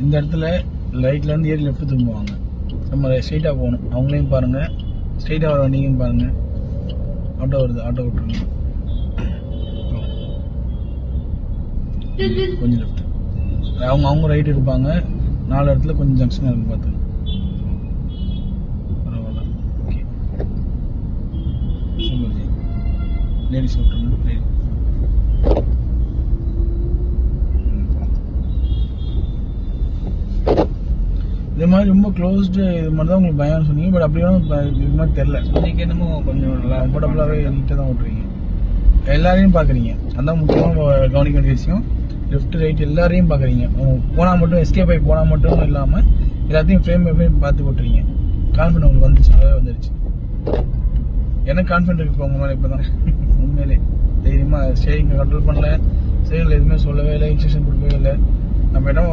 இந்த இடத்துல ரைட்லேருந்து ஏறி லெஃப்ட் திரும்புவாங்க. நம்ம ஸ்ட்ரெயிட்டாக போகணும். அவங்களையும் பாருங்கள், ஸ்ட்ரெயிட்டாக வர வண்டியும் பாருங்கள். ஆட்டோ வருது, ஆட்டோ விட்டுருங்க. கொஞ்சம் லெஃப்ட். அவங்க ரைட் இருப்பாங்க. 4 இடத்துல கொஞ்சம் ஜங்ஷன் இருக்கு பார்த்துங்க. பரவாயில்ல. Okay, super G. லேடிஸ் விட்டுருங்க. லேடி இது மாதிரி ரொம்ப க்ளோஸ்டு இது மாதிரி தான் உங்களுக்கு பயம்னு சொன்னீங்க. பட் அப்படியும் இது மாதிரி தெரில. இன்றைக்கி என்னமோ கொஞ்சம் நல்லா கம்ஃபர்டபுளாகவே நீட்டாக தான் ஓட்டுறீங்க. எல்லாரையும் பார்க்குறீங்க. அதான் முக்கியமாக கவனிக்க வேண்டிய விஷயம். லெஃப்ட் ரைட் எல்லாரையும் பார்க்குறீங்க. போனால் மட்டும் எஸ்கேப் ஆகி போனால் மட்டும் இல்லாமல் எல்லாத்தையும் ஃப்ரேம் பார்த்து ஓட்டுறீங்க. கான்ஃபிடன்ட் உங்களுக்கு வந்துருச்சு. எனக்கு கான்ஃபிடன்ட் இருக்கு உங்க மேலே இப்போ தான். உண்மையிலே தைரியமாக ஸ்டேரிங்கை கண்ட்ரோல் பண்ணல, ஸ்டேரிங்கில் எதுவுமே சொல்லவே இல்லை, இன்ஸ்ட்ரக்ஷன் கொடுக்கவே இல்லை. நம்ம இடம்